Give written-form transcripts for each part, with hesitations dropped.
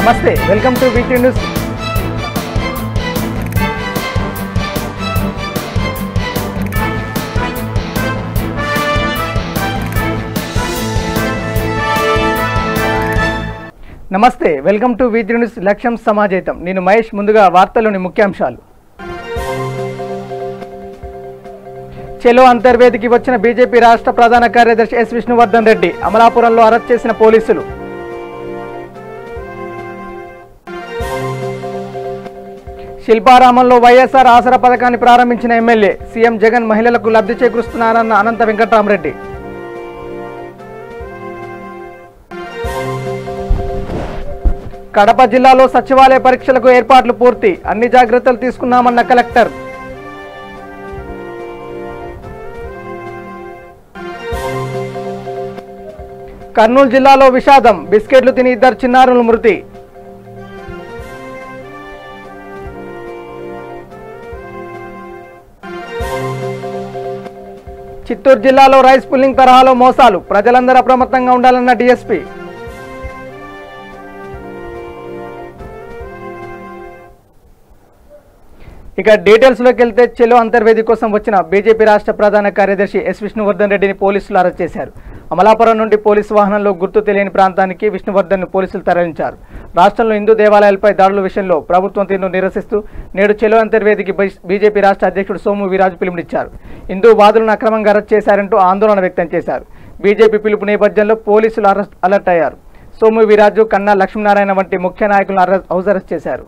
నమస్తే, welcome two weekly news. నమస్తే, welcome two weekly news. లక్ష్యం సమాజేతం. నేను మహేష్. ముందుగా వార్తల్లోని ముఖ్యాంశాలు. చెలో అంతర్వేదికి వచ్చిన బీజేపీ రాష్ట్ర ప్రధాన కార్యదర్శి ఎస్ విష్ణువర్ధన్ రెడ్డి. అమలాపురంలో అరెస్ట్ చేసిన పోలీసులు. శిల్పారామంలో వైఎస్ఆర్ ఆసరా పథకాన్ని ప్రారంభించిన ఎమ్మెల్యే. సీఎం జగన్ మహిళలకు లబ్ధి చేకూరుస్తున్నారన్న అనంత వెంకట్రామరెడ్డి. కడప జిల్లాలో సచివాలయ పరీక్షలకు ఏర్పాట్లు పూర్తి. అన్ని జాగ్రత్తలు తీసుకున్నామన్న కలెక్టర్. కర్నూలు జిల్లాలో విషాదం. బిస్కెట్లు తిని 2 చిన్నారులు మృతి. చిత్తూరు జిల్లాలో రైస్ పుల్లింగ్ తరహాలో మోసాలు. ప్రజలందరూ అప్రమత్తంగా ఉండాలన్న డీఎస్పీ. ఇక డీటెయిల్స్లోకి వెళ్తే, చెలో అంతర్వేది కోసం వచ్చిన బీజేపీ రాష్ట్ర ప్రధాన కార్యదర్శి ఎస్ విష్ణువర్ధన్ రెడ్డిని పోలీసులు అరెస్ట్ చేశారు. అమలాపురం నుండి పోలీసు వాహనంలో గుర్తు తెలియని ప్రాంతానికి విష్ణువర్ధన్ పోలీసులు తరలించారు. రాష్ట్రంలో హిందూ దేవాలయాలపై దాడుల విషయంలో ప్రభుత్వం తీరును నిరసిస్తూ నేడు చెలో అంతర్వేదికి బీజేపీ రాష్ట్ర అధ్యక్షుడు సోము వీరాజు పిలుపునిచ్చారు. హిందూ వాదులను అక్రమంగా అరెస్ట్ చేశారంటూ ఆందోళన వ్యక్తం చేశారు. బీజేపీ పిలుపు నేపథ్యంలో పోలీసులు అలర్ట్ అయ్యారు. సోము వీరాజు, కన్నా లక్ష్మీనారాయణ వంటి ముఖ్య నాయకులను హౌస్ అరెస్ట్ చేశారు.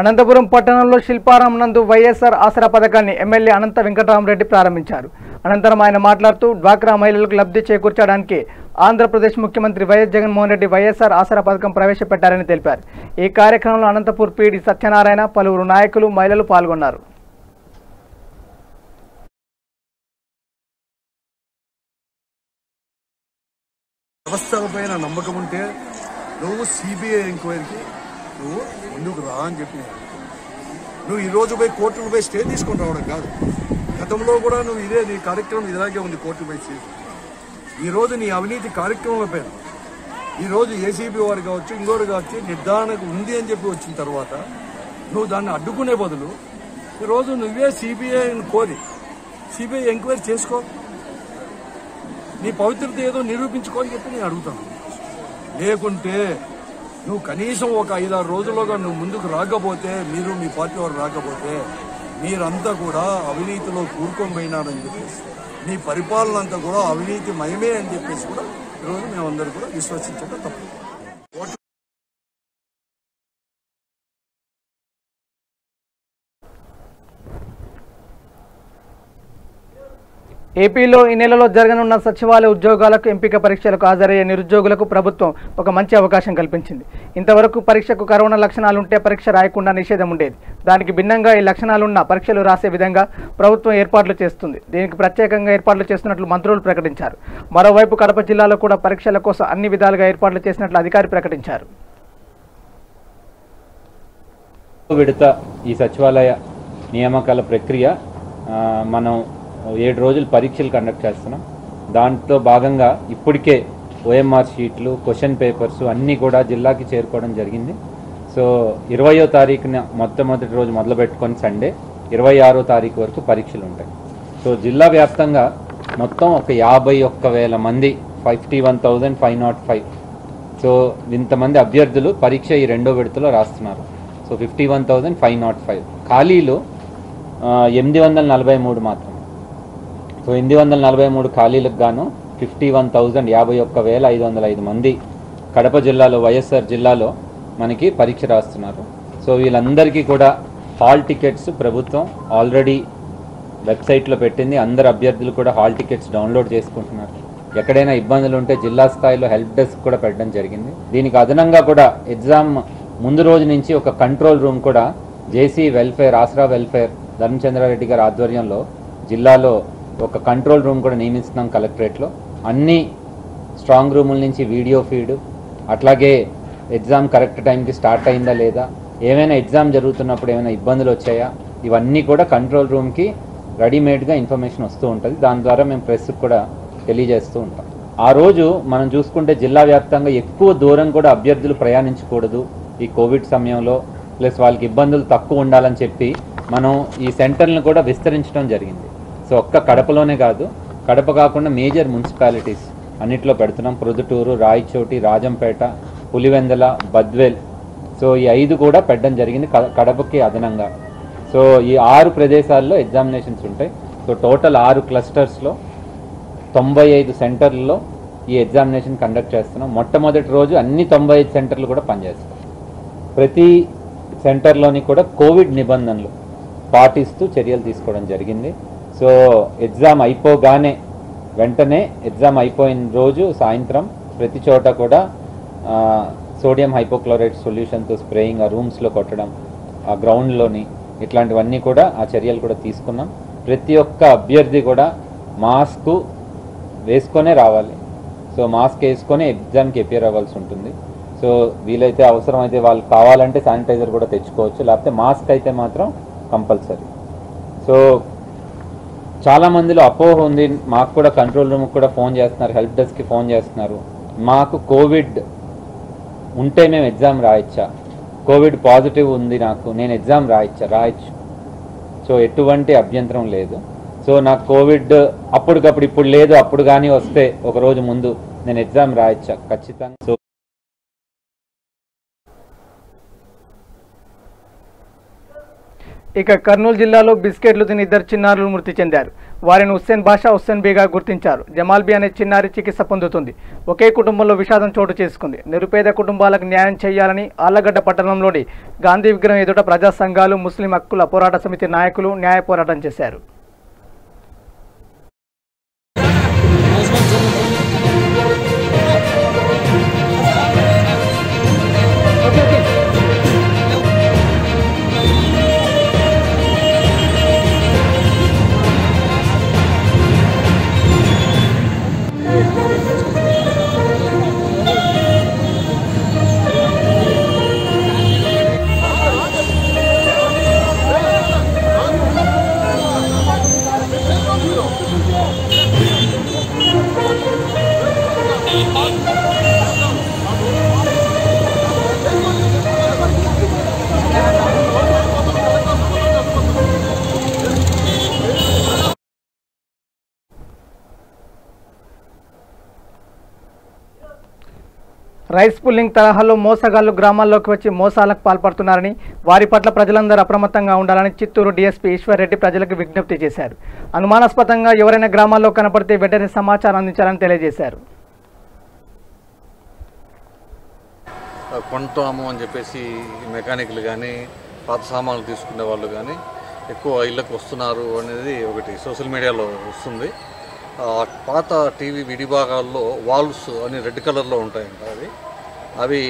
అనంతపురం పట్టణంలో శిల్పారాం నందు వైఎస్ఆర్ ఆసరా పథకాన్ని ఎమ్మెల్యే అనంత వెంకట్రామరెడ్డి ప్రారంభించారు. అనంతరం ఆయన మాట్లాడుతూ, డ్వాక్రా మహిళలకు లబ్ధి చేకూర్చడానికి ఆంధ్రప్రదేశ్ ముఖ్యమంత్రి వైఎస్ జగన్మోహన్ రెడ్డి వైఎస్ఆర్ ఆసరా పథకం ప్రవేశపెట్టారని తెలిపారు. ఈ కార్యక్రమంలో అనంతపూర్ పీడీ సత్యనారాయణ, పలువురు నాయకులు, మహిళలు పాల్గొన్నారు. వ్యవస్థలపైన నమ్మకం ఉంటే నువ్వు సిబిఐ ఎంక్వైరీకి నువ్వు ముందుకు రా అని చెప్పి, నువ్వు ఈరోజు పోయి కోర్టుకు పోయి స్టే తీసుకొని రావడం కాదు. గతంలో కూడా నువ్వు నీ కార్యక్రమం ఇలాగే ఉంది, కోర్టు పోయి స్టే. ఈరోజు నీ అవినీతి కార్యక్రమం పైన ఈరోజు ఏసీబీ వారు కావచ్చు, ఇంకోరు కావచ్చు, నిర్ధారణకు ఉంది అని చెప్పి వచ్చిన తర్వాత నువ్వు దాన్ని అడ్డుకునే బదులు ఈరోజు నువ్వే సిబిఐని కోరి సిబిఐ ఎంక్వైరీ చేసుకో, నీ పవిత్రత ఏదో నిరూపించుకో అని చెప్పి నేను అడుగుతాను. లేకుంటే నువ్వు కనీసం ఒక 5-6 రోజుల్లోగా నువ్వు ముందుకు రాకపోతే, మీరు మీ పార్టీ వారు రాకపోతే, మీరంతా కూడా అవినీతిలో కూరుకొని పోయినారని చెప్పేసి, మీ పరిపాలన అంతా కూడా అవినీతి మయమే అని చెప్పేసి కూడా ఈరోజు మేమందరూ కూడా విశ్వసించడం తప్పు. ఏపీలో ఈ నెలలో జరగనున్న సచివాలయ ఉద్యోగాలకు ఎంపిక పరీక్షలకు హాజరయ్యే నిరుద్యోగులకు ప్రభుత్వం ఒక మంచి అవకాశం కల్పించింది. ఇంతవరకు పరీక్షకు కరోనా లక్షణాలుంటే పరీక్ష రాయకుండా నిషేధం ఉండేది. దానికి భిన్నంగా ఈ లక్షణాలున్న పరీక్షలు రాసే విధంగా ప్రభుత్వం ఏర్పాట్లు చేస్తుంది. దీనికి ప్రత్యేకంగా ఏర్పాట్లు చేస్తున్నట్లు మంత్రులు ప్రకటించారు. మరోవైపు కడప జిల్లాలో కూడా పరీక్షల కోసం అన్ని విధాలుగా ఏర్పాట్లు చేసినట్లు అధికారి ప్రకటించారు. విడత ఈ సచివాలయ నియామకాల ప్రక్రియ మనం 7 రోజులు పరీక్షలు కండక్ట్ చేస్తున్నాం. దాంట్లో భాగంగా ఇప్పటికే ఓఎంఆర్ షీట్లు, క్వశ్చన్ పేపర్స్ అన్నీ కూడా జిల్లాకి చేరుకోవడం జరిగింది. సో 20వ తారీఖున మొట్టమొదటి రోజు మొదలుపెట్టుకొని సండే 26వ తారీఖు వరకు పరీక్షలు ఉంటాయి. సో జిల్లా వ్యాప్తంగా మొత్తం ఒక 51,000 మంది 51,505 సో ఇంతమంది అభ్యర్థులు పరీక్ష ఈ రెండో విడతలో రాస్తున్నారు. సో 51,505 ఖాళీలు 843 మాత్రమే. సో 843 ఖాళీలకు గాను 51,505 మంది కడప జిల్లాలో వైఎస్ఆర్ జిల్లాలో మనకి పరీక్ష రాస్తున్నారు. సో వీళ్ళందరికీ కూడా హాల్ టికెట్స్ ప్రభుత్వం ఆల్రెడీ వెబ్సైట్లో పెట్టింది. అందరు అభ్యర్థులు కూడా హాల్ టికెట్స్ డౌన్లోడ్ చేసుకుంటున్నారు. ఎక్కడైనా ఇబ్బందులు ఉంటే జిల్లా స్థాయిలో హెల్ప్ డెస్క్ కూడా పెట్టడం జరిగింది. దీనికి అదనంగా కూడా ఎగ్జామ్ ముందు రోజు నుంచి ఒక కంట్రోల్ రూమ్ కూడా జేసీ వెల్ఫేర్, ఆసరా వెల్ఫేర్ ధర్మచంద్రారెడ్డి గారి ఆధ్వర్యంలో జిల్లాలో ఒక కంట్రోల్ రూమ్ కూడా నియమిస్తున్నాం కలెక్టరేట్లో. అన్ని స్ట్రాంగ్ రూముల నుంచి వీడియో ఫీడ్, అట్లాగే ఎగ్జామ్ కరెక్ట్ టైంకి స్టార్ట్ అయిందా లేదా, ఏమైనా ఎగ్జామ్ జరుగుతున్నప్పుడు ఏమైనా ఇబ్బందులు వచ్చాయా, ఇవన్నీ కూడా కంట్రోల్ రూమ్కి రెడీమేడ్గా ఇన్ఫర్మేషన్ వస్తూ ఉంటుంది. దాని ద్వారా మేము ప్రెస్కి కూడా తెలియజేస్తూ ఉంటాం. ఆ రోజు మనం చూసుకుంటే జిల్లా వ్యాప్తంగా ఎక్కువ దూరం కూడా అభ్యర్థులు ప్రయాణించకూడదు ఈ కోవిడ్ సమయంలో, ప్లస్ వాళ్ళకి ఇబ్బందులు తక్కువ ఉండాలని చెప్పి మనం ఈ సెంటర్లను కూడా విస్తరించడం జరిగింది. సో ఒక్క కడపలోనే కాదు, కడప కాకుండా మేజర్ మున్సిపాలిటీస్ అన్నిట్లో పెడుతున్నాం. ప్రొద్దుటూరు, రాయచోటి, రాజంపేట, పులివెందల, బద్వేల్. సో ఈ 5 కూడా పెట్టడం జరిగింది కడపకి అదనంగా. సో ఈ 6 ప్రదేశాల్లో ఎగ్జామినేషన్స్ ఉంటాయి. సో టోటల్ 6 క్లస్టర్స్లో 95 సెంటర్లలో ఈ ఎగ్జామినేషన్ కండక్ట్ చేస్తున్నాం. మొట్టమొదటి రోజు అన్ని 95 సెంటర్లు కూడా పనిచేస్తాం. ప్రతి సెంటర్లోని కూడా కోవిడ్ నిబంధనలు పాటిస్తూ చర్యలు తీసుకోవడం జరిగింది. సో ఎగ్జామ్ అయిపోగానే వెంటనే ఎగ్జామ్ అయిపోయిన రోజు సాయంత్రం ప్రతి చోట కూడా సోడియం హైపోక్లోరైడ్ సొల్యూషన్తో స్ప్రేయింగ్ ఆ రూమ్స్లో కొట్టడం, ఆ గ్రౌండ్లోని, ఇట్లాంటివన్నీ కూడా ఆ చర్యలు కూడా తీసుకున్నాం. ప్రతి ఒక్క అభ్యర్థి కూడా మాస్క్ వేసుకొనే రావాలి. సో మాస్క్ వేసుకొని ఎగ్జామ్కి అపియర్ అవ్వాల్సి ఉంటుంది. సో వీలైతే అవసరమైతే వాళ్ళు కావాలంటే శానిటైజర్ కూడా తెచ్చుకోవచ్చు, లేకపోతే మాస్క్ అయితే మాత్రం కంపల్సరీ. సో చాలామందిలో అపోహ ఉంది, మాకు కూడా కంట్రోల్ రూమ్కి కూడా ఫోన్ చేస్తున్నారు, హెల్ప్ డెస్క్కి ఫోన్ చేస్తున్నారు, మాకు కోవిడ్ ఉంటే మేము ఎగ్జామ్ రాయొచ్చా, కోవిడ్ పాజిటివ్ ఉంది నాకు, నేను ఎగ్జామ్ రాయొచ్చు. సో ఎటువంటి అభ్యంతరం లేదు. సో నాకు కోవిడ్ అప్పటికప్పుడు ఇప్పుడు లేదు, అప్పుడు కానీ వస్తే ఒక రోజు ముందు నేను ఎగ్జామ్ రాయొచ్చా, ఖచ్చితంగా. సో ఇక కర్నూలు జిల్లాలో బిస్కెట్లు తిని 2 చిన్నారులు మృతి చెందారు. వారిని హుస్సేన్ బాషా, హుస్సేన్ బీగా గుర్తించారు. జమాల్ బీ అనే చిన్నారి చికిత్స పొందుతుంది. ఒకే కుటుంబంలో విషాదం చోటు చేసుకుంది. నిరుపేద కుటుంబాలకు న్యాయం చేయాలని ఆళ్లగడ్డ పట్టణంలోని గాంధీ విగ్రహం ఎదుట ప్రజా సంఘాలు, ముస్లిం హక్కుల పోరాట సమితి నాయకులు న్యాయ పోరాటం చేశారు. రైస్ పుల్లింగ్ తరహాలో మోసగాళ్లు గ్రామాల్లోకి వచ్చి మోసాలకు పాల్పడుతున్నారని, వారి పట్ల ప్రజలందరూ అప్రమత్తంగా ఉండాలని చిత్తూరు డీఎస్పీ ఈశ్వర్ రెడ్డి ప్రజలకు విజ్ఞప్తి చేశారు. అనుమానాస్పదంగా ఎవరైనా గ్రామాల్లో కనపడితే వెంటనే సమాచారం అందించాలని తెలియజేశారు. కొంటాము అని చెప్పేసి మెకానిక్లు కానీ పాత సామాన్లు తీసుకునే వాళ్ళు కానీ ఎక్కువ ఇళ్ళకు వస్తున్నారు అనేది ఒకటి సోషల్ మీడియాలో వస్తుంది. పాత టీవీ విడిభాగాల్లో వాల్వ్స్ అని రెడ్ కలర్లో ఉంటాయంట. అవి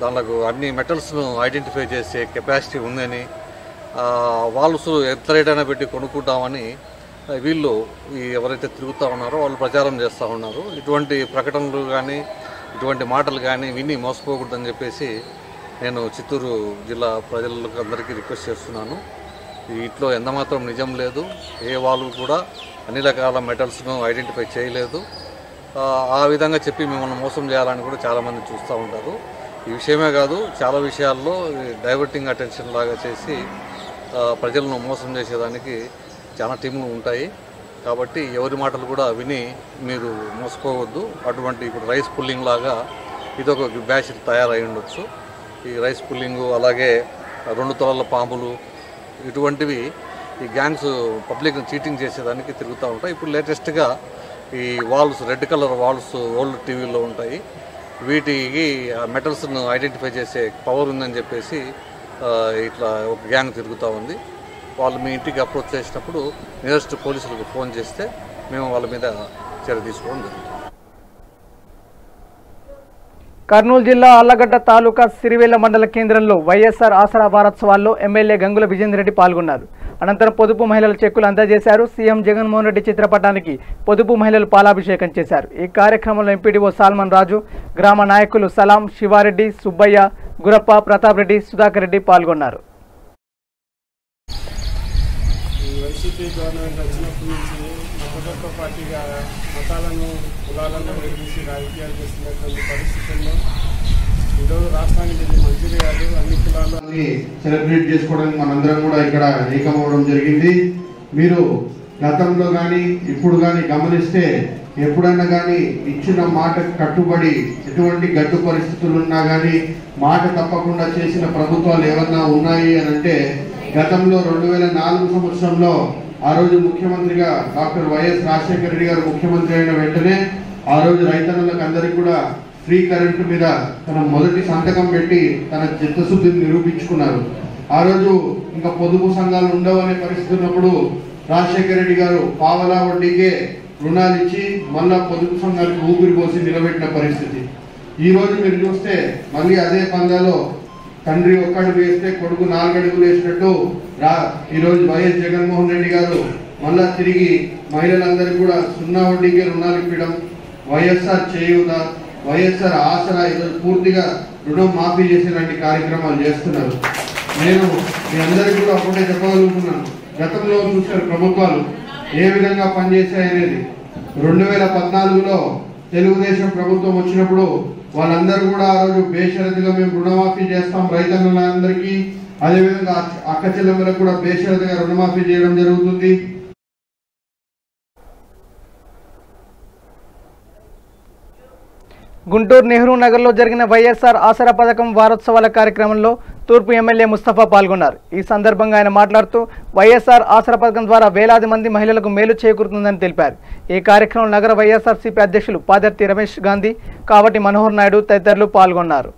దానికి అన్ని మెటల్స్ను ఐడెంటిఫై చేసే కెపాసిటీ ఉందని, వాల్వ్స్ ఎంత రేట్ అయినా పెట్టి కొనుక్కుంటామని వీళ్ళు ఎవరైతే తిరుగుతూ ఉన్నారో వాళ్ళు ప్రచారం చేస్తూ ఉన్నారు. ఇటువంటి ప్రకటనలు కానీ ఇటువంటి మాటలు కానీ విని మోసపోకూడదని చెప్పేసి నేను చిత్తూరు జిల్లా ప్రజలకు అందరికీ రిక్వెస్ట్ చేస్తున్నాను. వీటిలో ఎంతమాత్రం నిజం లేదు. ఏ వాళ్ళు కూడా అన్ని రకాల మెటల్స్ను ఐడెంటిఫై చేయలేదు. ఆ విధంగా చెప్పి మిమ్మల్ని మోసం చేయాలని కూడా చాలామంది చూస్తూ ఉంటారు. ఈ విషయమే కాదు, చాలా విషయాల్లో డైవర్టింగ్ అటెన్షన్ లాగా చేసి ప్రజలను మోసం చేసేదానికి చాలా టీములు ఉంటాయి. కాబట్టి ఎవరి మాటలు కూడా విని మీరు మోసపోవద్దు. అటువంటి ఇప్పుడు రైస్ పుల్లింగ్ లాగా ఇదొక బ్యాచ్ తయారై ఉండొచ్చు. ఈ రైస్ పుల్లింగు అలాగే 2 తలల పాములు ఇటువంటివి ఈ గ్యాంగ్స్ పబ్లిక్ని చీటింగ్ చేసేదానికి తిరుగుతూ ఉంటాయి. ఇప్పుడు లేటెస్ట్గా ఈ walls, red colour walls old టీవీలో ఉంటాయి. వీటికి మెటల్స్ను ఐడెంటిఫై చేసే పవర్ ఉందని చెప్పేసి ఇట్లా ఒక గ్యాంగ్ తిరుగుతూ ఉంది. వాళ్ళు మీ ఇంటికి అప్రోచ్ చేసినప్పుడు నియరెస్ట్ పోలీసులకు ఫోన్ చేస్తే మేము వాళ్ళ మీద చర్య తీసుకోవడం జరుగుతుంది. కర్నూలు జిల్లా ఆళ్లగడ్డ తాలూకా సిరివెల్ల మండల కేంద్రంలో వైఎస్ఆర్ ఆసరా వారోత్సవాల్లో ఎమ్మెల్యే గంగుల విజేందర్ రెడ్డి పాల్గొన్నారు. అనంతరం పొదుపు మహిళల చెక్కులు అందజేశారు. సీఎం జగన్మోహన్ రెడ్డి చిత్రపటానికి పొదుపు మహిళలు పాలాభిషేకం చేశారు. ఈ కార్యక్రమంలో ఎంపీడీఓ సాల్మన్ రాజు, గ్రామ నాయకులు సలాం, శివారెడ్డి, సుబ్బయ్య, గురప్ప, ప్రతాప్ రెడ్డి, సుధాకర్ రెడ్డి పాల్గొన్నారు. వైసీపీ గవర్నమెంట్ వచ్చినప్పటి నుంచి మతతత్వ పార్టీగా మతాలను కులాలను నిర్మించి రాజకీయాలు చేస్తున్నటువంటి పరిస్థితుల్లో ఈరోజు రాష్ట్రానికి ఇది మంచిది కాదు. అన్ని కులాలని సెలబ్రేట్ చేసుకోవడానికి మనందరం కూడా ఇక్కడ ఏకమవడం జరిగింది. మీరు గతంలో కానీ ఇప్పుడు కానీ గమనిస్తే ఎప్పుడైనా కానీ ఇచ్చిన మాట కట్టుబడి ఎటువంటి గడ్డు పరిస్థితులు ఉన్నా కానీ మాట తప్పకుండా చేసిన ప్రభుత్వాలు ఏమన్నా ఉన్నాయి అని అంటే గతంలో 2004 సంవత్సరంలో ఆ రోజు ముఖ్యమంత్రిగా డాక్టర్ వైఎస్ రాజశేఖర రెడ్డి గారు ముఖ్యమంత్రి అయిన వెంటనే ఆ రోజు రైతన్నలకు అందరికీ కూడా ఫ్రీ కరెంటు మీద తన మొదటి సంతకం పెట్టి తన చిత్తశుద్ధిని నిరూపించుకున్నారు. ఆ రోజు ఇంకా పొదుపు సంఘాలు ఉండవనే పరిస్థితి ఉన్నప్పుడు రాజశేఖర రెడ్డి గారు పావలా వడ్డీకే రుణాలు ఇచ్చి మళ్ళా పొదుపు సంఘాలకు ఊపిరి పోసి నిలబెట్టిన పరిస్థితి. ఈ రోజు మీరు చూస్తే మళ్ళీ అదే పందాలో తండ్రి 1 అడుగు వేస్తే కొడుకు 4 అడుగులు వేసినట్టు ఈరోజు వైఎస్ జగన్మోహన్ రెడ్డి గారు మళ్ళా తిరిగి మహిళలందరికీ కూడా 0 వడ్డీకే రుణాలు ఇవ్వడం, వైఎస్ఆర్ చేయూత, వైఎస్ఆర్ ఆసరా ఈరోజు పూర్తిగా రుణం మాఫీ చేసేలాంటి కార్యక్రమాలు చేస్తున్నారు. నేను మీ అందరికీ కూడా ఒకటే చెప్పగలుగుతున్నాను, గతంలో చూసిన ప్రభుత్వాలు ఏ విధంగా పనిచేశాయనేది. 2014లో తెలుగుదేశం ప్రభుత్వం వచ్చినప్పుడు వాళ్ళందరూ కూడా ఆ రోజు బేషరతుగా మేము రుణమాఫీ చేస్తాం రైతన్నులందరికీ, అదేవిధంగా అక్క చెల్లెమ్మలకు కూడా బేషరతుగా రుణమాఫీ చేయడం జరుగుతుంది. గుంటూరు నెహ్రూ నగర్లో జరిగిన వైఎస్ఆర్ ఆసరా పథకం వారోత్సవాల కార్యక్రమంలో తూర్పు ఎమ్మెల్యే ముస్తఫా పాల్గొన్నారు. ఈ సందర్భంగా ఆయన మాట్లాడుతూ వైఎస్ఆర్ ఆసరా పథకం ద్వారా వేలాది మంది మహిళలకు మేలు చేకూరుతుందని తెలిపారు. ఈ కార్యక్రమంలో నగర వైఎస్ఆర్సీపీ అధ్యక్షులు పాదర్తి రమేష్ గాంధీ, కావటి మనోహర్ నాయుడు తదితరులు పాల్గొన్నారు.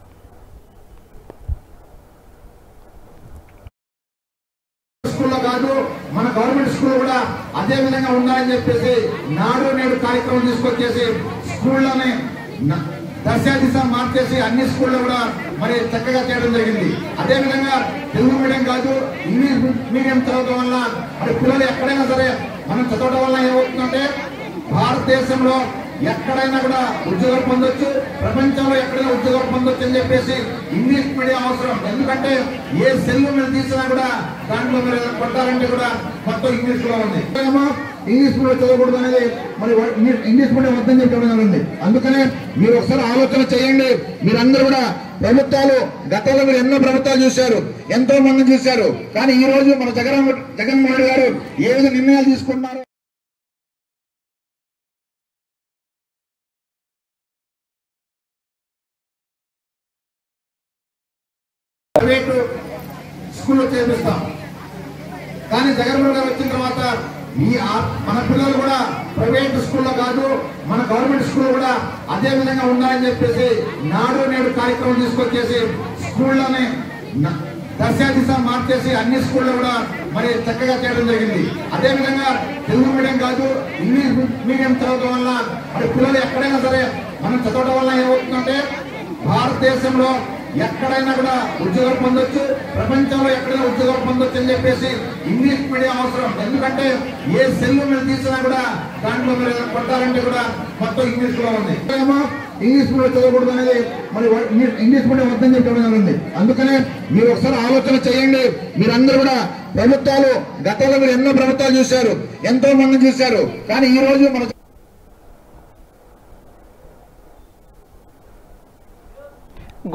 మన గవర్నమెంట్ స్కూల్ కూడా అదే విధంగా ఉండాలని చెప్పేసి నాడు నేడు కార్యక్రమం తీసుకొచ్చేసి స్కూళ్ళని దశ మార్చేసి అన్ని స్కూళ్ళు కూడా మరి చక్కగా చేయడం జరిగింది. అదే విధంగా తెలుగు మీడియం కాదు, ఇంగ్లీష్ మీడియం చదవడం వల్ల మరి పిల్లలు ఎక్కడైనా సరే మనం చదవడం వల్ల ఏమవుతుందంటే భారతదేశంలో ఎక్కడైనా కూడా ఉద్యోగాలు పొందొచ్చు, ప్రపంచంలో ఎక్కడైనా ఉద్యోగాలు పొందొచ్చు అని చెప్పేసి ఇంగ్లీష్ మీడియం అవసరం. ఎందుకంటే ఏ సెల్ మీరు తీసినా కూడా దాంట్లో మీరు కొట్టాలంటే కూడా మొత్తం ఇంగ్లీష్ లో ఉంది. ఇంగ్లీష్ మీడియం చదవకూడదు అనేది మరి ఇంగ్లీష్ మీడియం వద్దని చెప్పడం జరిగింది. అందుకనే మీరు ఒకసారి ఆలోచన చేయండి. మీరందరూ కూడా ప్రభుత్వాలు గతంలో మీరు ఎన్నో ప్రభుత్వాలు చూశారు, ఎంతో మంది చూశారు. కానీ ఈ రోజు మన జగన్మోహన్ గారు ఏ విధంగా నిర్ణయాలు తీసుకున్నారు. ప్రైవేటు స్కూల్లో చేర్పిస్తాం, కానీ జగన్మోహన్ గారు వచ్చిన తర్వాత మన పిల్లలు కూడా ప్రైవేట్ స్కూల్లో కాదు, మన గవర్నమెంట్ స్కూల్ కూడా అదే విధంగా ఉండాలని చెప్పేసి నాడు నేడు కార్యక్రమం తీసుకొచ్చేసి స్కూళ్ళని దశ మార్చేసి అన్ని స్కూళ్ళు కూడా మరి చక్కగా చేయడం జరిగింది. అదే విధంగా తెలుగు మీడియం కాదు, ఇంగ్లీష్ మీడియం చదవడం వల్ల మరి పిల్లలు ఎక్కడైనా సరే మనం చదవడం వల్ల ఏమవుతుందంటే భారతదేశంలో ఎక్కడైనా కూడా ఉద్యోగాలు పొందొచ్చు, ప్రపంచంలో ఎక్కడైనా ఉద్యోగాలు పొందొచ్చు అని చెప్పేసి ఇంగ్లీష్ మీడియం అవసరం. ఎందుకంటే ఏ సెల్ మీరు తీసినా కూడా దాంట్లో మీరు కొట్టాలంటే కూడా మొత్తం ఇంగ్లీష్ లో ఉంది. ఇంగ్లీష్ మీడియం చదవకూడదు అనేది మరి ఇంగ్లీష్ మీడియం వద్దని చెప్పడం జరిగింది. అందుకనే మీరు ఒకసారి ఆలోచన చేయండి. మీరందరూ కూడా ప్రభుత్వాలు గతంలో మీరు ఎన్నో ప్రభుత్వాలు చూశారు, ఎంతో మంది చూశారు. కానీ ఈ రోజు మన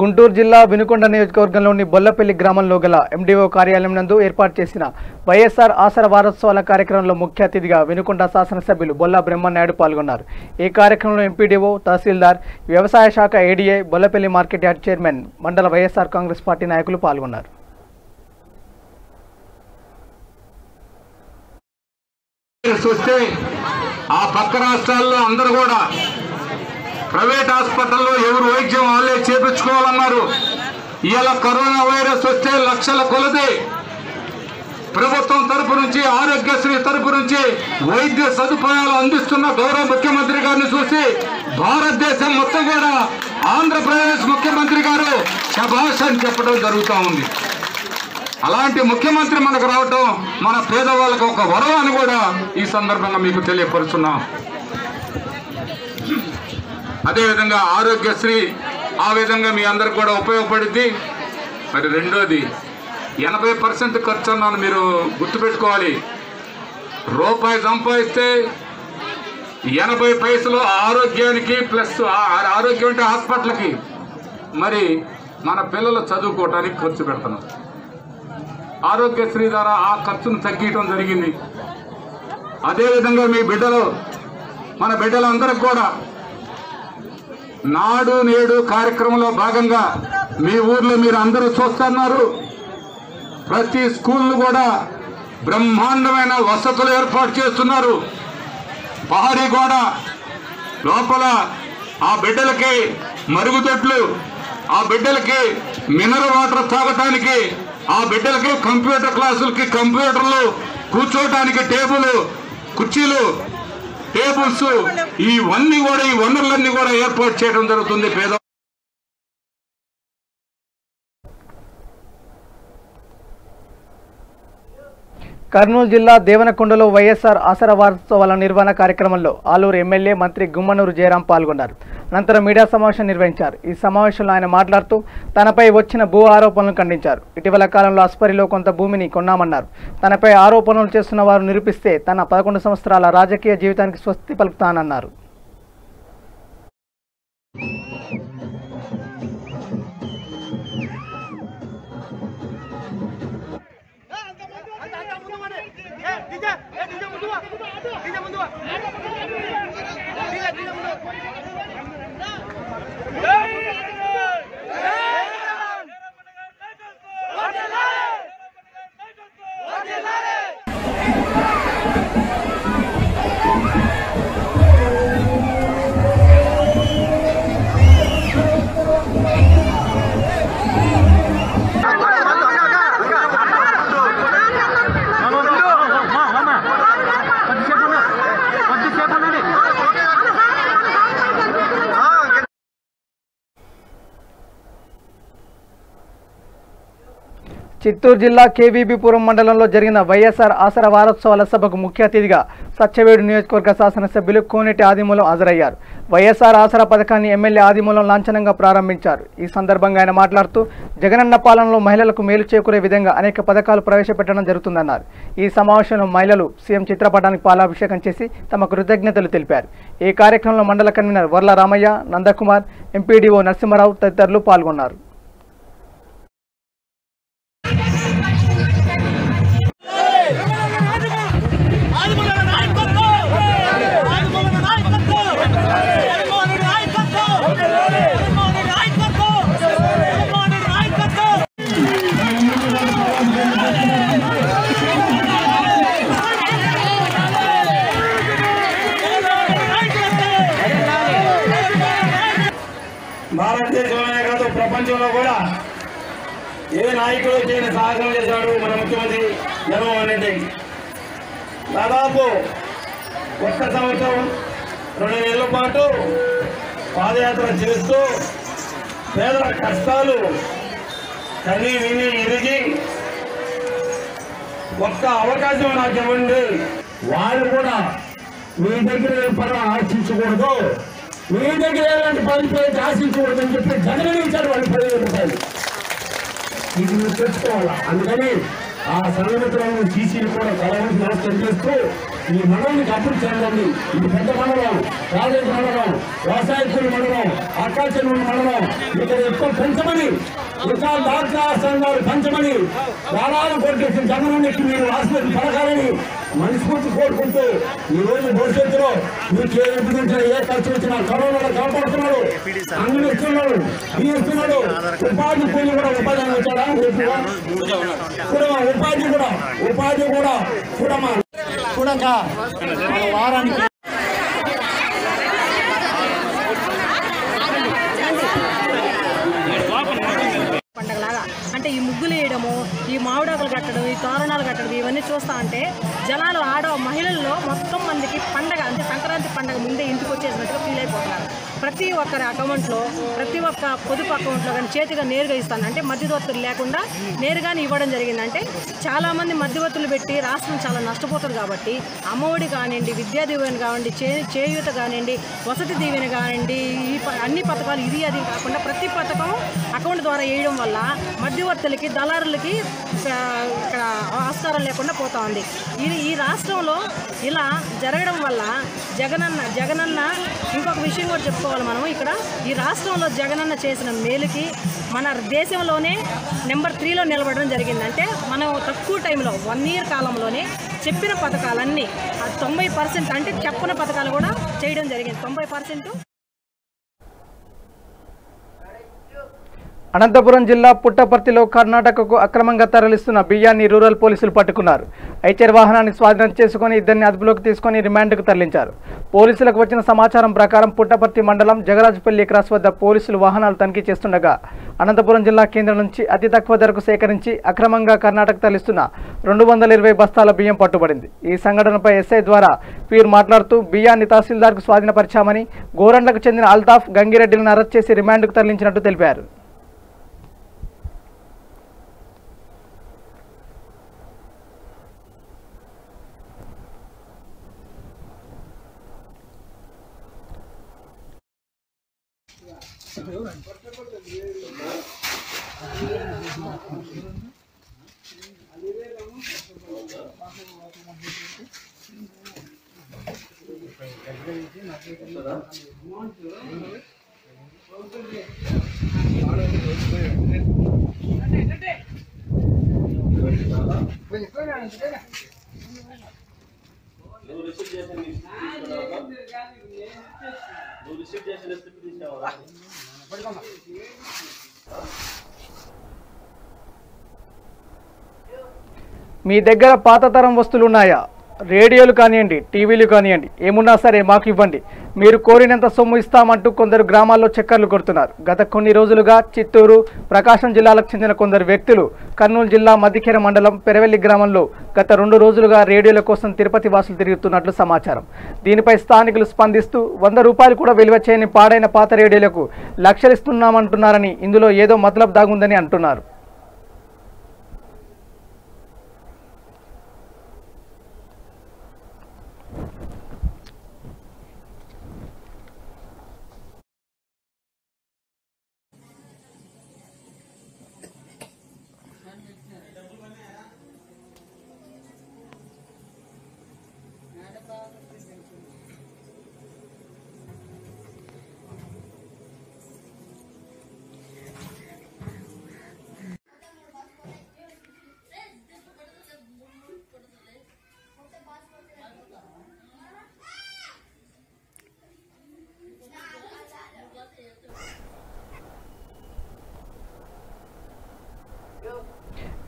గుంటూరు జిల్లా వినుకొండ నియోజకవర్గంలోని బొల్లపల్లి గ్రామంలో గల ఎండీఓ కార్యాలయం నందు ఏర్పాటు చేసిన వైఎస్ఆర్ ఆసరా వారోత్సవాల కార్యక్రమంలో ముఖ్య అతిథిగా వినుకొండ శాసనసభ్యులు బొల్లా బ్రహ్మనాయుడు పాల్గొన్నారు. ఈ కార్యక్రమంలో ఎంపీడీఓ, తహసీల్దార్, వ్యవసాయ శాఖ ADA, Bollapalli market yard chairman, మండల వైఎస్ఆర్ కాంగ్రెస్ పార్టీ నాయకులు పాల్గొన్నారు. వస్తే ఆ పక్క రాష్ట్రాల్లో అందరూ కూడా ప్రైవేట్ హాస్పిటల్లో ఎవరు వైద్యం వాళ్ళే చేపించుకోవాలన్నారు. ఇలా కరోనా వైరస్ వస్తే లక్షల కొలది ప్రభుత్వం తరపు నుంచి ఆరోగ్యశ్రీ తరపు నుంచి వైద్య సదుపాయాలు అందిస్తున్న గౌరవ ముఖ్యమంత్రి గారిని చూసి భారతదేశం మొత్తం కూడా ఆంధ్రప్రదేశ్ ముఖ్యమంత్రి గారు శభాష్ అని చెప్పడం జరుగుతూ ఉంది. అలాంటి ముఖ్యమంత్రి మనకు రావటం మన పేదవాళ్ళకు ఒక వరం అని కూడా ఈ సందర్భంగా మీకు తెలియపరుస్తున్నాం. అదేవిధంగా ఆరోగ్యశ్రీ ఆ విధంగా మీ అందరికి కూడా ఉపయోగపడుద్ది. మరి రెండోది 80% ఖర్చు అన్నాను, మీరు గుర్తుపెట్టుకోవాలి. రూపాయి సంపాదిస్తే 80 పైసలు ఆరోగ్యానికి ప్లస్ ఆరోగ్యం అంటే హాస్పిటల్కి, మరి మన పిల్లలు చదువుకోవటానికి ఖర్చు పెడుతున్నాం. ఆరోగ్యశ్రీ ద్వారా ఆ ఖర్చును తగ్గించడం జరిగింది. అదేవిధంగా మీ బిడ్డలు మన బిడ్డలందరికి కూడా నాడు నేడు కార్యక్రమంలో భాగంగా మీ ఊర్లో మీరు అందరూ చూస్తున్నారు. ప్రతి స్కూల్ కూడా బ్రహ్మాండమైన వసతులు ఏర్పాటు చేస్తున్నారు. పహారీ గోడ లోపల ఆ బిడ్డలకి మరుగుదొడ్లు, ఆ బిడ్డలకి మినరల్ వాటర్ తాగటానికి, ఆ బిడ్డలకి కంప్యూటర్ క్లాసులకి కంప్యూటర్లు, కూర్చోటానికి టేబుల్ కుర్చీలు టేబుల్స్, ఇవన్నీ కూడా ఈ వనరులన్నీ కూడా ఏర్పాటు చేయడం జరుగుతుంది. పేద కర్నూలు జిల్లా దేవనకొండలో వైఎస్ఆర్ ఆసరా వారోత్సవాల నిర్వహణ కార్యక్రమంలో ఆలూరు ఎమ్మెల్యే మంత్రి గుమ్మనూరు జయరాం పాల్గొన్నారు. అనంతరం మీడియా సమావేశం నిర్వహించారు. ఈ సమావేశంలో ఆయన మాట్లాడుతూ తనపై వచ్చిన భూ ఆరోపణలను ఖండించారు. ఇటీవల కాలంలో అస్పరిలో కొంత భూమిని కొన్నామన్నారు. తనపై ఆరోపణలు చేస్తున్న వారు నిరూపిస్తే తన 11 సంవత్సరాల రాజకీయ జీవితానికి స్వస్తి పలుకుతానన్నారు. చిత్తూరు జిల్లా కేవీబీపురం మండలంలో జరిగిన వైఎస్ఆర్ ఆసరా వారోత్సవాల సభకు ముఖ్య అతిథిగా సత్యవేడు నియోజకవర్గ శాసనసభ్యులు కోనేటి ఆదిమూలం హాజరయ్యారు. వైఎస్ఆర్ ఆసరా పథకాన్ని ఎమ్మెల్యే ఆదిమూలం లాంఛనంగా ప్రారంభించారు. ఈ సందర్భంగా ఆయన మాట్లాడుతూ జగనన్న పాలనలో మహిళలకు మేలు చేకూరే విధంగా అనేక పథకాలు ప్రవేశపెట్టడం జరుగుతుందన్నారు. ఈ సమావేశంలో మహిళలు సీఎం చిత్రపటానికి పాలాభిషేకం చేసి తమ కృతజ్ఞతలు తెలిపారు. ఈ కార్యక్రమంలో మండల కన్వీనర్ వర్ల రామయ్య, నందకుమార్, ఎంపీడీఓ నరసింహారావు తదితరులు పాల్గొన్నారు. భారతదేశంలోనే కాదు ప్రపంచంలో కూడా ఏ నాయకుడు చేయని సాహసం చేశాడు మన ముఖ్యమంత్రి జగన్మోహన్ రెడ్డి. దాదాపు 1 సంవత్సరం 2 నెలల పాటు పాదయాత్ర చేస్తూ పేదల కష్టాలు కని విని ఎరిగి ఒక్క అవకాశం నాకు ఇవ్వండి, వాళ్ళు కూడా మీ దగ్గర పరం ఆశించకూడదు, మీ దగ్గర ఎలాంటి పని ఆశించకూడదని చెప్పి జగన్ వాళ్ళు 10,000 రూపాయలు ఇది మీరు తెచ్చుకోవాలా. అందుకని ఆ సంఘటనలను సీసీలు కూడా కలవని నమస్కారం చేస్తూ ఈ మండలానికి అభివృద్ధి చెందండి. ఇది పెద్ద మండలం, ప్రాజెక్ట్ మండలం, వ్యవసాయ కూలి మండలం, అక్కాచెరువుల మండలం, ఇక్కడ ఎక్కువ పెంచమని ఇంకా డాక్టర్ల సంఘాలు పెంచమని ప్రాణాలు కొట్టేసిన జగనానికి మీరు ఆసుపత్రి పడకాలని మనస్ఫూర్తి కోరుకుంటూ ఈ రోజు భవిష్యత్తులో మీకు ఏ ఇబ్బంది ఏ ఖర్చు వచ్చినా కరోనాలో కాపాడుతున్నాడు, అన్ని ఇస్తున్నాడు, ఈ ఇస్తున్నాడు. ఉపాధి కూలి కూడా ఉపాధి వచ్చాడా కూడా ఉపాధి కూడా చూడమా కూడా వారానికి పండగలాగా అంటే ఈ ముగ్గులు వేయడము, ఈ మామిడాకులు కట్టడం, ఈ తోరణాలు కట్టడం ఇవన్నీ చూస్తా ఉంటే జనాలు మహిళల్లో మొత్తం మందికి పండగ అంటే సంక్రాంతి పండగ ముందే ఇంటికి వచ్చేసినట్టుగా ఫీల్ అయిపోతున్నారు. ప్రతి ఒక్కరి అకౌంట్లో, ప్రతి ఒక్క పొదుపు అకౌంట్లో కానీ చేతిగా నేరుగా ఇస్తాను అంటే మధ్యవర్తులు లేకుండా నేరుగానే ఇవ్వడం జరిగిందంటే చాలామంది మధ్యవర్తులు పెట్టి రాష్ట్రం చాలా నష్టపోతుంది. కాబట్టి అమ్మఒడి కానివ్వండి, విద్యా దీవెన కానివ్వండి, చేయూత కానివ్వండి, వసతి దీవెన కానివ్వండి, ఈ అన్ని పథకాలు ఇది అది కాకుండా ప్రతి పథకం అకౌంట్ ద్వారా వేయడం వల్ల మధ్యవర్తులకి దళారులకి ఇక్కడ ఆస్కారం లేకుండా పోతా ఉంది. ఈ రాష్ట్రంలో ఇలా జరగడం వల్ల జగనన్న ఇంకొక విషయం కూడా చెప్పుకోవాలి మనం. ఇక్కడ ఈ రాష్ట్రంలో జగనన్న చేసిన మేలుకి మన దేశంలోనే నెంబర్ 3లో నిలబడడం జరిగింది. అంటే మనం తక్కువ టైంలో 1 year కాలంలోనే చెప్పిన పథకాలన్నీ 90% అంటే చెప్పిన పథకాలు కూడా చేయడం జరిగింది. 90%. అనంతపురం జిల్లా పుట్టపర్తిలో కర్ణాటకకు అక్రమంగా తరలిస్తున్న బియ్యాన్ని రూరల్ పోలీసులు పట్టుకున్నారు. ఐచర్ వాహనాన్ని స్వాధీనం చేసుకుని ఇద్దరిని అదుపులోకి తీసుకుని రిమాండ్కు తరలించారు. పోలీసులకు వచ్చిన సమాచారం ప్రకారం పుట్టపర్తి మండలం జగరాజుపల్లి క్రాస్ వద్ద పోలీసులు వాహనాలు తనిఖీ చేస్తుండగా అనంతపురం జిల్లా కేంద్రం నుంచి అతి తక్కువ ధరకు సేకరించి అక్రమంగా కర్ణాటక తరలిస్తున్న 220 బస్తాల బియ్యం పట్టుబడింది. ఈ సంఘటనపై ఎస్ఐ ద్వారా వీరు మాట్లాడుతూ బియ్యాన్ని తహసీల్దార్కు స్వాధీనపరిచామని, గోరండ్లకు చెందిన అల్తాఫ్, గంగిరెడ్డిలను అరెస్ట్ చేసి రిమాండ్కు తరలించినట్టు తెలిపారు. మీ దగ్గర పాత తరం వస్తువులు ఉన్నాయా? రేడియోలు కానివ్వండి, టీవీలు కానివ్వండి, ఏమున్నా సరే మాకు ఇవ్వండి, మీరు కోరినంత సొమ్ము ఇస్తామంటూ కొందరు గ్రామాల్లో చక్కర్లు కొడుతున్నారు. గత కొన్ని రోజులుగా చిత్తూరు, ప్రకాశం జిల్లాలకు చెందిన కొందరు వ్యక్తులు కర్నూలు జిల్లా మద్దికేర మండలం పెరవెల్లి గ్రామంలో గత 2 రోజులుగా రేడియోల కోసం తిరుపతి వాసులు తిరుగుతున్నట్లు సమాచారం. దీనిపై స్థానికులు స్పందిస్తూ 100 రూపాయలు కూడా విలువ చేయని పాడైన పాత రేడియోలకు లక్షలిస్తున్నామంటున్నారని, ఇందులో ఏదో మతలబ్ దాగుందని అంటున్నారు.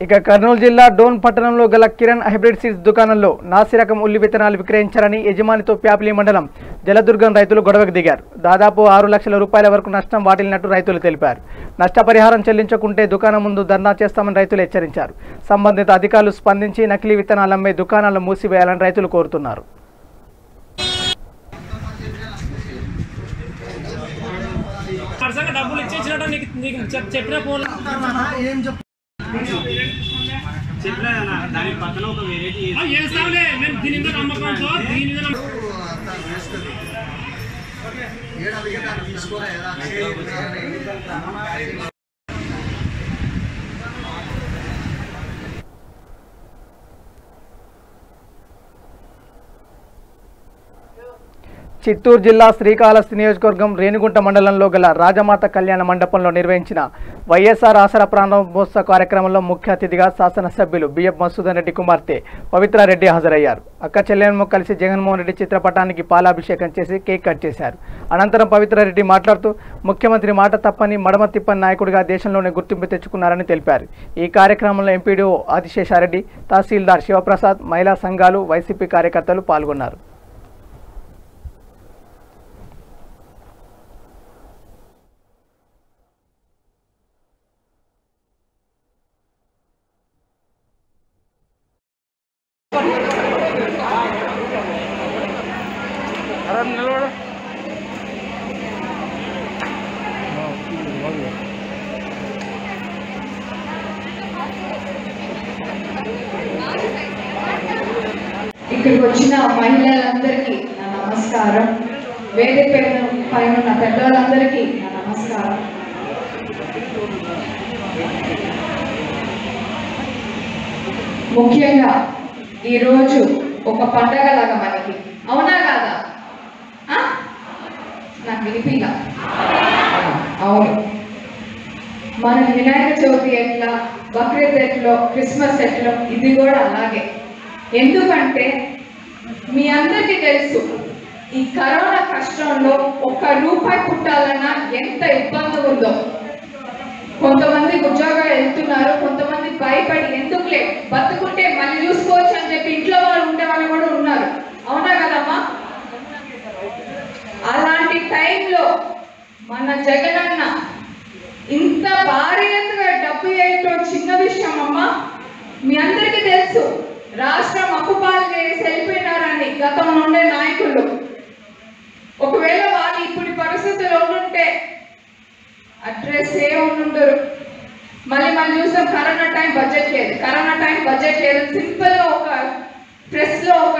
ఇక కర్నూలు జిల్లా డోన్ పట్టణంలో గల కిరణ్ హైబ్రిడ్ సీడ్స్ దుకాణంలో నాసి రకం ఉల్లి విత్తనాలు విక్రయించారని యజమానితో ప్యాపిలి మండలం జలదుర్గం రైతులు గొడవకు దిగారు. దాదాపు 6 లక్షల రూపాయల వరకు నష్టం వాటిల్లినట్టు రైతులు తెలిపారు. నష్టపరిహారం చెల్లించకుంటే దుకాణం ముందు ధర్నా చేస్తామని రైతులు హెచ్చరించారు. సంబంధిత అధికారులు స్పందించి నకిలీ విత్తనాలు అమ్మే దుకాణాలను మూసివేయాలని రైతులు కోరుతున్నారు. దాని పక్కన ఒక వెరైటీ చిత్తూరు జిల్లా శ్రీకాళహస్తి నియోజకవర్గం రేణిగుంట మండలంలో గల రాజమాత కళ్యాణ మండపంలో నిర్వహించిన వైఎస్ఆర్ ఆసరా ప్రారంభోత్సవ కార్యక్రమంలో ముఖ్య అతిథిగా శాసనసభ్యులు బిఎఫ్ మసూదన్ రెడ్డి కుమార్తె పవిత్రారెడ్డి హాజరయ్యారు. అక్క చెల్లెమ్మను కలిసి జగన్మోహన్ రెడ్డి చిత్రపటానికి పాలాభిషేకం చేసి కేక్ కట్ చేశారు. అనంతరం పవిత్రారెడ్డి మాట్లాడుతూ ముఖ్యమంత్రి మాట తప్పని మడమ తిప్పని నాయకుడిగా దేశంలోనే గుర్తింపు తెచ్చుకున్నారని తెలిపారు. ఈ కార్యక్రమంలో ఎంపీడీఓ ఆదిశేషారెడ్డి, తహసీల్దార్ శివప్రసాద్, మహిళా సంఘాలు, వైసీపీ కార్యకర్తలు పాల్గొన్నారు. ఇక్కడికి వచ్చిన మహిళలందరికీ నా నమస్కారం. వేదిక పైన ఉన్న పెద్దవాళ్ళందరికీ నా నమస్కారం. ముఖ్యంగా ఈరోజు ఒక పండగలాగా మనకి, అవునా కాదా? నాకు వినిపిలా. అవును, మన వినాయక చవితి ఎట్లా, బక్రీద్ ఎట్లో, క్రిస్మస్ ఎట్లో, ఇది కూడా అలాగే. ఎందుకంటే మీ అందరికీ తెలుసు, ఈ కరోనా కష్టంలో ₹1 పుట్టాలన్నా ఎంత ఇబ్బంది ఉందో. కొంతమంది ఉద్యోగాలు వెళ్తున్నారు, కొంతమంది భయపడి ఎందుకులే బతుకుంటే మళ్ళీ చూసుకోవచ్చు అని చెప్పి ఇంట్లో వాళ్ళు ఉండే వాళ్ళు కూడా ఉన్నారు. అవునా కదమ్మా? అలాంటి టైంలో మన జగనన్న ఇంత భారీ ఎత్తుగా డబ్బు వేయటం చిన్న విషయం అమ్మా. మీ అందరికీ తెలుసు, రాష్ట్రం అప్పుపాలు చేసి వెళ్ళిపోయినారని గతంలో ఉండే నాయకులు. ఒకవేళ వాళ్ళు ఇప్పుడు పరిస్థితులు ఉండుంటే అడ్రస్ ఏ ఉండుండరు. మళ్ళీ చూసాం, కరోనా టైం బడ్జెట్ లేదు. సింపుల్ గా ఒక ప్రెస్ లో ఒక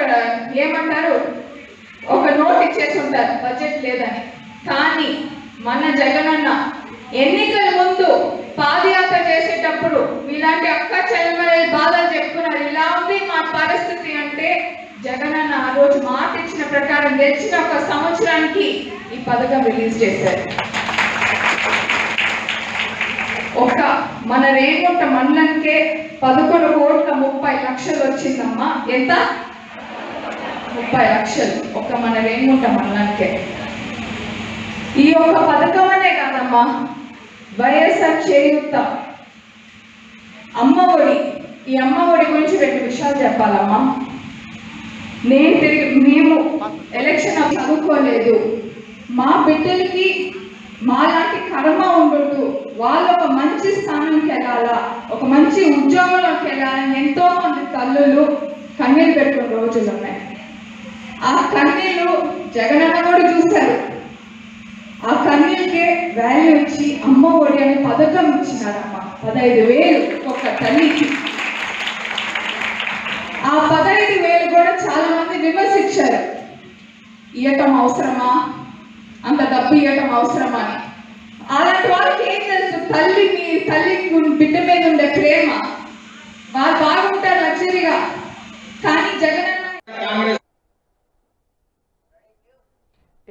ఏమంటారు, ఒక నోట్ ఇచ్చేసి ఉంటారు బడ్జెట్ లేదని. కానీ మన జగనన్న ఎన్నికల ముందు పాదయాత్ర చేసేటప్పుడు మీలాంటి అక్క చెల్లెమ్మల బాధలు చెప్పుకున్నారు. ఇలా ఉంది మా పరిస్థితి అంటే జగనన్న ఆ రోజు మాట ఇచ్చిన ప్రకారం గెలిచిన 1 సంవత్సరానికి ఈ పథకం రిలీజ్ చేశారు. మన రేణిగుంట మండలంకే 11,30,00,000 వచ్చిందమ్మా. ఎంత? 30 లక్షలు ఒక మన రేణిగుంట మండలానికే. ఈ ఒక పథకం అనే కాదమ్మా, వైఎస్ఆర్ చేయూత, అమ్మఒడి. ఈ అమ్మఒడి గురించి 2 విషయాలు చెప్పాలమ్మా. మేము ఎలక్షన్ చదువుకోలేదు, మా బిడ్డలకి మాలాంటి కర్మ ఉండదు, వాళ్ళు ఒక మంచి స్థానానికి వెళ్ళాలా, ఒక మంచి ఉద్యోగంలోకి వెళ్ళాలని ఎంతో మంది తల్లులు కన్నీళ్ళు పెట్టుకున్న రోజులు ఉన్నాయి. ఆ కన్నీళ్ళు జగనన్న కూడా చూశారు. ఆ కన్నీళ్ళకే వాల్యూ ఇచ్చి అమ్మ ఒడి అనే పథకం ఇచ్చినారమ్మ. 15,000 ఒక తల్లికి. ఆ 15,000 కూడా చాలా మంది విమర్శించారు, ఇవ్వటం అవసరమా, అంత డబ్బు ఇవ్వటం అవసరమా అని. అలాంటి వాళ్ళకి ఏం తెలుసు, తల్లి బిడ్డ మీద ఉండే ప్రేమ. వాళ్ళు బాగుంటారు లగ్జరీగా, కానీ జగనన్న.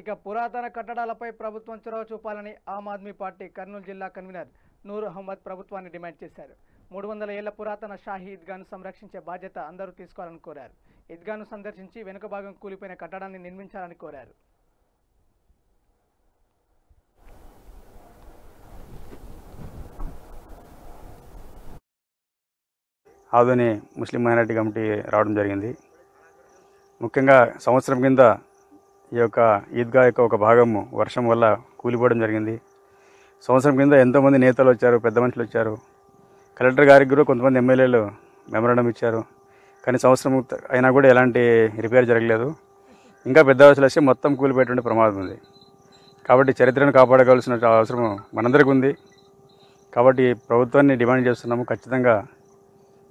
ఇక పురాతన కట్టడాలపై ప్రభుత్వం చొరవ చూపాలని ఆమ్ ఆద్మీ పార్టీ కర్నూలు జిల్లా కన్వీనర్ నూర్ అహ్మద్ ప్రభుత్వాన్ని డిమాండ్ చేశారు. 300 ఏళ్ల పురాతన షాహీ ఈద్గాను సంరక్షించే బాధ్యత అందరూ తీసుకోవాలని కోరారు. ఈద్గాను సందర్శించి వెనుక భాగం కూలిపోయిన కట్టడాన్ని నిర్మించాలని కోరారు. ఆదోని ముస్లిం మైనారిటీ కమిటీ రావడం జరిగింది. ముఖ్యంగా సంవత్సరం కింద ఈ యొక్క ఈద్గా యొక్క ఒక భాగము వర్షం వల్ల కూలిపోవడం జరిగింది. సంవత్సరం కింద ఎంతోమంది నేతలు వచ్చారు, పెద్ద మనుషులు వచ్చారు. కలెక్టర్ గారికి కూడా కొంతమంది ఎమ్మెల్యేలు మెమరాండం ఇచ్చారు. కానీ సంవత్సరం అయినా కూడా ఎలాంటి రిపేర్ జరగలేదు. ఇంకా పెద్ద అవసరం వస్తే మొత్తం కూలిపోయేటువంటి ప్రమాదం ఉంది. కాబట్టి చరిత్రను కాపాడవలసిన అవసరం మనందరికీ ఉంది. కాబట్టి ప్రభుత్వాన్ని డిమాండ్ చేస్తున్నాము, ఖచ్చితంగా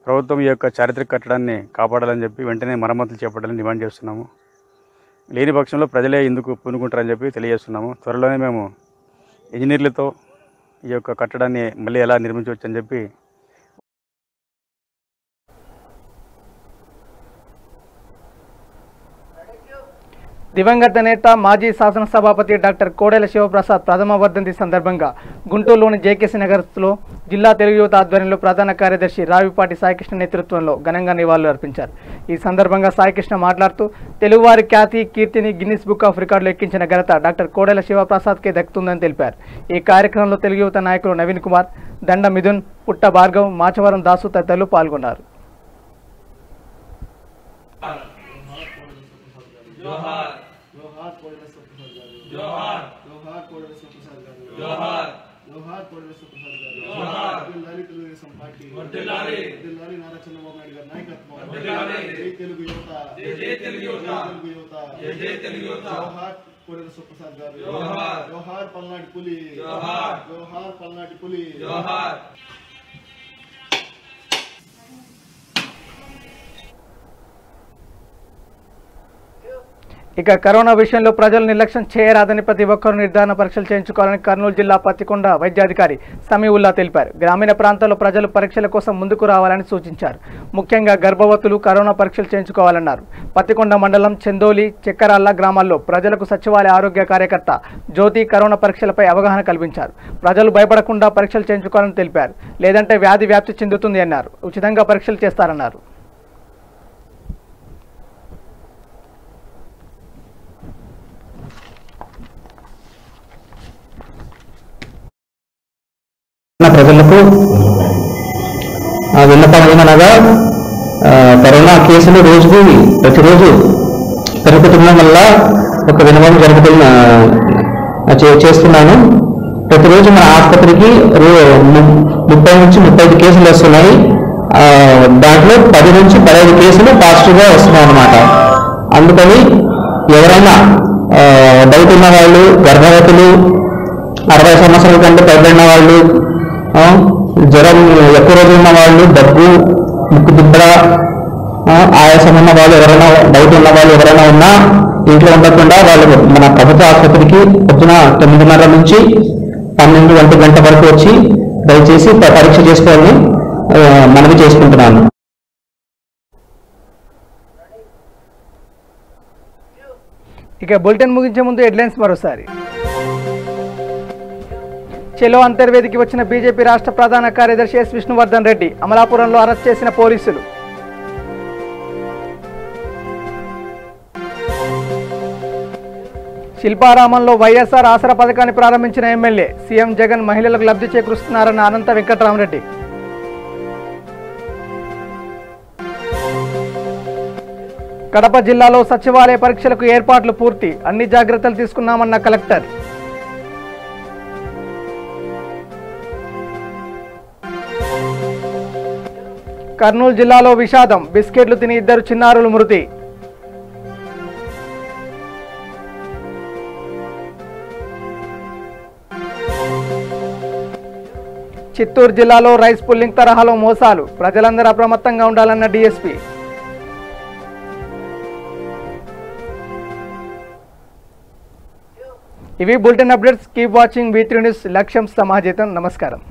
ప్రభుత్వం ఈ యొక్క చారిత్రక కట్టడాన్ని కాపాడాలని చెప్పి వెంటనే మరమ్మతులు చేపట్టాలని డిమాండ్ చేస్తున్నాము. లేని పక్షంలో ప్రజలే ఇందుకు పూనుకుంటారని చెప్పి తెలియజేస్తున్నాము. త్వరలోనే మేము ఇంజనీర్లతో ఈ యొక్క కట్టడాన్ని మళ్ళీ ఎలా నిర్మించవచ్చు అని చెప్పి దివంగత నేత మాజీ శాసనసభాపతి డాక్టర్ కోడెల శివప్రసాద్ ప్రథమ వర్ధంతి సందర్భంగా గుంటూరులోని జేకేసీ నగర్లో జిల్లా తెలుగు యువత ఆధ్వర్యంలో ప్రధాన కార్యదర్శి రావిపాటి సాయికృష్ణ నేతృత్వంలో ఘనంగా నివాళులు అర్పించారు. ఈ సందర్భంగా సాయికృష్ణ మాట్లాడుతూ తెలుగువారి ఖ్యాతి కీర్తిని గిన్నిస్ బుక్ ఆఫ్ రికార్డులు ఎక్కించిన ఘనత డాక్టర్ కోడెల శివప్రసాద్కే దక్కుతుందని తెలిపారు. ఈ కార్యక్రమంలో తెలుగు యువత నాయకులు నవీన్ కుమార్, దండ మిథున్, పుట్ట భార్గవ్, మాచవరం దాసు తదితరులు పాల్గొన్నారు. जोहार जोहार कोडेला सुप्रसाद गारू जोहार जोहार कोडेला सुप्रसाद गारू जोहार जोहार कोडेला सुप्रसाद गारू जोहार వర్ధిల్లాలి తెలుగుదేశం పార్టీ వర్ధిల్లాలి వర్ధిల్లాలి నారా చంద్రబాబు నాయుడు గారి నాయకత్వం వర్ధిల్లాలి జై తెలుగు యువత జై తెలుగు యువత తెలుగు యువత జై తెలుగు యువత जोहार कोडेला सुप्रसाद गारू जोहार जोहार పల్నాటి పులి जोहार जोहार పల్నాటి పులి जोहार ఇక కరోనా విషయంలో ప్రజలు నిర్లక్ష్యం చేయరాదని ప్రతి ఒక్కరూ నిర్ధారణ పరీక్షలు చేయించుకోవాలని కర్నూలు జిల్లా పత్తికొండ వైద్యాధికారి సమీవుల్లా తెలిపారు. గ్రామీణ ప్రాంతాల్లో ప్రజలు పరీక్షల కోసం ముందుకు రావాలని సూచించారు. ముఖ్యంగా గర్భవతులు కరోనా పరీక్షలు చేయించుకోవాలన్నారు. పత్తికొండ మండలం చెందోలి, చెక్కరాళ్ల గ్రామాల్లో ప్రజలకు సచివాలయ ఆరోగ్య కార్యకర్త జ్యోతి కరోనా పరీక్షలపై అవగాహన కల్పించారు. ప్రజలు భయపడకుండా పరీక్షలు చేయించుకోవాలని తెలిపారు. లేదంటే వ్యాధి వ్యాప్తి చెందుతుంది అన్నారు. ఉచితంగా పరీక్షలు చేస్తారన్నారు. ప్రజలకు విన్నపం ఏమనగా కరోనా కేసులు ప్రతిరోజు పెరుగుతుండడం వల్ల ఒక విన్నపం చేస్తున్నాను. ప్రతిరోజు మన ఆసుపత్రికి 30 నుంచి 35 కేసులు వస్తున్నాయి. దాంట్లో 10 నుంచి 15 కేసులు పాజిటివ్గా వస్తున్నాయి అన్నమాట. అందుకని ఎవరైనా డౌట్ ఉన్న వాళ్ళు, గర్భవతులు, 60 సంవత్సరాల కంటే పైబడిన వాళ్ళు, జ్వరం ఎక్కువ రోజులు ఉన్న వాళ్ళు, దగ్గు, ముక్కు దిబ్బడ, ఆయాసం ఉన్న వాళ్ళు, ఎవరైనా డౌట్ ఉన్న వాళ్ళు ఎవరైనా ఉన్నా ఇంట్లో ఉండకుండా వాళ్ళు మన ప్రభుత్వ ఆసుపత్రికి పొద్దున 9:30 నుంచి 12 గంట వరకు వచ్చి దయచేసి పరీక్ష చేసుకోవాలని మనవి చేసుకుంటున్నాను. ఇక బులెటిన్ ముగించే ముందు హెడ్లైన్స్ మరోసారి. చెలో అంతర్వేదికి వచ్చిన బీజేపీ రాష్ట్ర ప్రధాన కార్యదర్శి ఎస్ విష్ణువర్ధన్ రెడ్డి అమలాపురంలో అరెస్ట్ చేసిన పోలీసులు. శిల్పారామంలో వైఎస్ఆర్ ఆసరా పథకాన్ని ప్రారంభించిన ఎమ్మెల్యే సీఎం జగన్ మహిళలకు లబ్ధి చేకూరుస్తున్నారన్న అనంత వెంకటరామరెడ్డి. కడప జిల్లాలో సచివాలయ పరీక్షలకు ఏర్పాట్లు పూర్తి, అన్ని జాగ్రత్తలు తీసుకున్నామన్న కలెక్టర్. కర్నూలు జిల్లాలో విషాదం, బిస్కెట్లు తిని 2 చిన్నారులు మృతి. చిత్తూరు జిల్లాలో రైస్ పుల్లింగ్ తరహాలో మోసాలు, ప్రజలందరూ అప్రమత్తంగా ఉండాలన్న డీఎస్పీ. ఇవి bulletin updates. Keep watching V3 news. లక్ష్యం సమాజేతం. నమస్కారం.